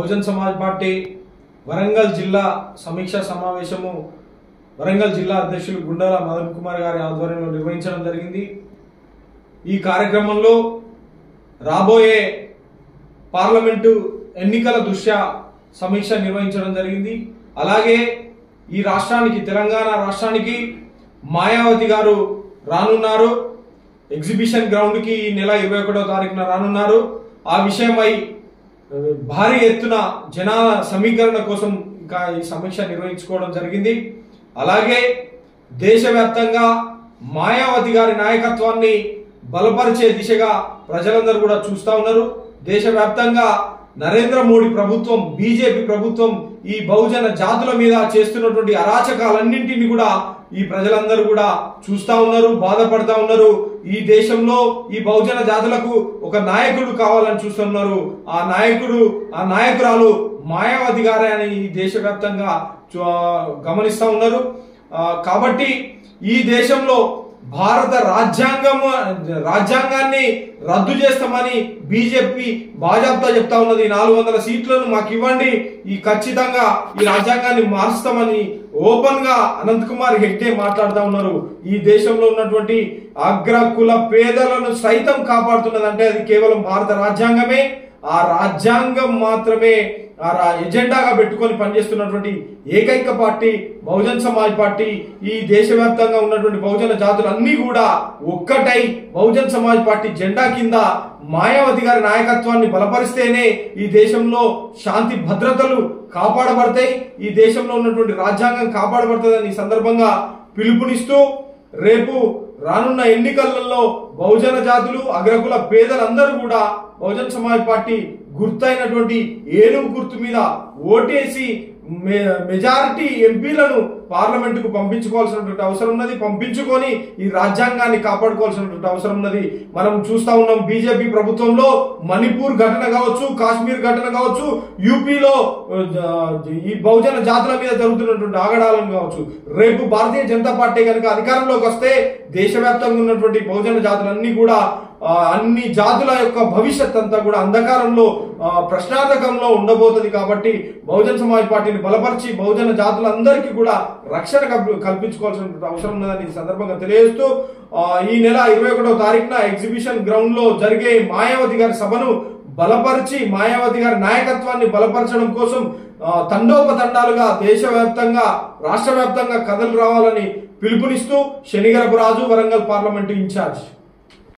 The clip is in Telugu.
బహుజన్ సమాజ్ పార్టీ వరంగల్ జిల్లా సమీక్షా సమావేశము వరంగల్ జిల్లా అధ్యక్షులు గుండాల మదన్ కుమార్ గారి ఆధ్వర్యంలో నిర్వహించడం జరిగింది। ఈ కార్యక్రమంలో రాబోయే పార్లమెంటు ఎన్నికల దృష్ట్యా సమీక్ష నిర్వహించడం జరిగింది। అలాగే ఈ రాష్ట్రానికి తెలంగాణ రాష్ట్రానికి మాయావతి గారు రానున్నారు, ఎగ్జిబిషన్ గ్రౌండ్ కి ఈ నెల 21వ తారీఖున రానున్నారు। ఆ విషయమై భారీ ఎత్తున జనాల సమీకరణ కోసం ఇంకా ఈ సమీక్ష నిర్వహించుకోవడం జరిగింది। అలాగే దేశవ్యాప్తంగా మాయావతి గారి నాయకత్వాన్ని బలపరిచే దిశగా ప్రజలందరూ కూడా చూస్తా ఉన్నారు। దేశవ్యాప్తంగా నరేంద్ర మోడీ ప్రభుత్వం, బీజేపీ ప్రభుత్వం ఈ బహుజన జాతుల మీద చేస్తున్నటువంటి అరాచకాలన్నింటినీ కూడా ఈ ప్రజలందరూ కూడా చూస్తా ఉన్నారు, బాధపడతా ఉన్నారు। ఈ దేశంలో ఈ బహుజన జాతులకు ఒక నాయకుడు కావాలని చూస్తున్నారు। ఆ నాయకురాలు మాయావతి గారే అని ఈ దేశవ్యాప్తంగా గమనిస్తా ఉన్నారు। కాబట్టి ఈ దేశంలో భారత రాజ్యాంగాన్ని రద్దు చేస్తామని బీజేపీ బాజాప్తా చెప్తా ఉన్నది। 400 సీట్లను మాకు ఇవ్వండి, ఈ ఖచ్చితంగా ఈ రాజ్యాంగాన్ని మారుస్తామని ఓపెన్ గా అనంత్ కుమార్ హెగ్డే మాట్లాడుతూ ఉన్నారు। ఈ దేశంలో ఉన్నటువంటి అగ్రకుల పేదలను సైతం కాపాడుతున్నదంటే అది కేవలం భారత రాజ్యాంగమే। ఆ రాజ్యాంగం మాత్రమే ఎజెండాగా పెట్టుకొని పనిచేస్తున్నటువంటి ఏకైక పార్టీ బహుజన్ సమాజ్ పార్టీ। ఈ దేశవ్యాప్తంగా ఉన్నటువంటి బహుజన జాతులన్నీ కూడా ఒక్కటై బహుజన్ సమాజ్ పార్టీ జెండా కింద మాయావతి గారి నాయకత్వాన్ని బలపరిస్తేనే ఈ దేశంలో శాంతి భద్రతలు కాపాడబడతాయి, ఈ దేశంలో ఉన్నటువంటి రాజ్యాంగం కాపాడబడుతుందని ఈ సందర్భంగా పిలుపునిస్తూ రేపు రానున్న ఎన్నికలలో బహుజన జాతులు అగ్రకుల పేదలందరూ కూడా బహుజన్ సమాజ్ పార్టీ గుర్తైనటువంటి ఏనుగు గుర్తు మీద ఓటేసి మెజారిటీ ఎంపీలను పార్లమెంటుకు పంపించుకోవాల్సినటువంటి అవసరం ఉన్నది, పంపించుకొని ఈ రాజ్యాంగాన్ని కాపాడుకోవాల్సినటువంటి అవసరం ఉన్నది। మనం చూస్తా ఉన్నాం బీజేపీ ప్రభుత్వంలో మణిపూర్ ఘటన కావచ్చు, కాశ్మీర్ ఘటన కావచ్చు, యూపీలో ఈ బహుజన జాతుల మీద జరుగుతున్నటువంటి ఆగడాలను కావచ్చు, రేపు భారతీయ జనతా పార్టీ కనుక అధికారంలోకి వస్తే దేశవ్యాప్తంగా ఉన్నటువంటి బహుజన జాతులన్నీ కూడా అన్ని జాతుల యొక్క భవిష్యత్ అంతా కూడా అంధకారంలో ప్రశ్నార్థకంలో ఉండబోతుంది। కాబట్టి బహుజన్ సమాజ్ పార్టీని బలపరిచి బహుజన జాతులందరికీ కూడా రక్షణ కల్పించుకోవాల్సిన అవసరం ఉన్నదని ఈ సందర్భంగా తెలియజేస్తూ ఈ నెల 21వ తారీఖున ఎగ్జిబిషన్ గ్రౌండ్ లో జరిగే మాయావతి గారి సభను బలపరిచి మాయావతి గారి నాయకత్వాన్ని బలపరచడం కోసం తండోపతండాలుగా దేశవ్యాప్తంగా రాష్ట్ర వ్యాప్తంగా కథలు రావాలని పిలుపునిస్తూ శనిగరపు రాజు, వరంగల్ పార్లమెంటు ఇన్ఛార్జ్।